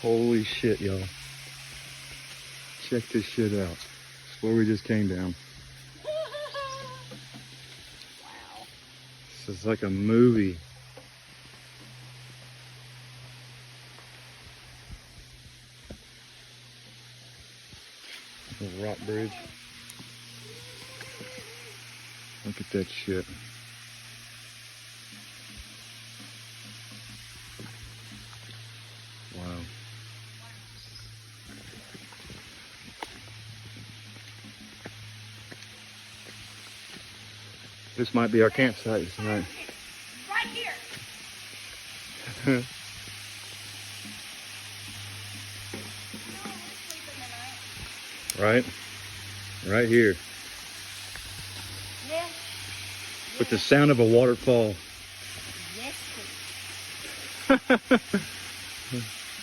Holy shit, y'all. Check this shit out. It's where we just came down. This is like a movie. A rock bridge. Look at that shit. Wow. This might be our campsite tonight. Right here. Right? Right here. Yeah. With the sound of a waterfall. Yes, please.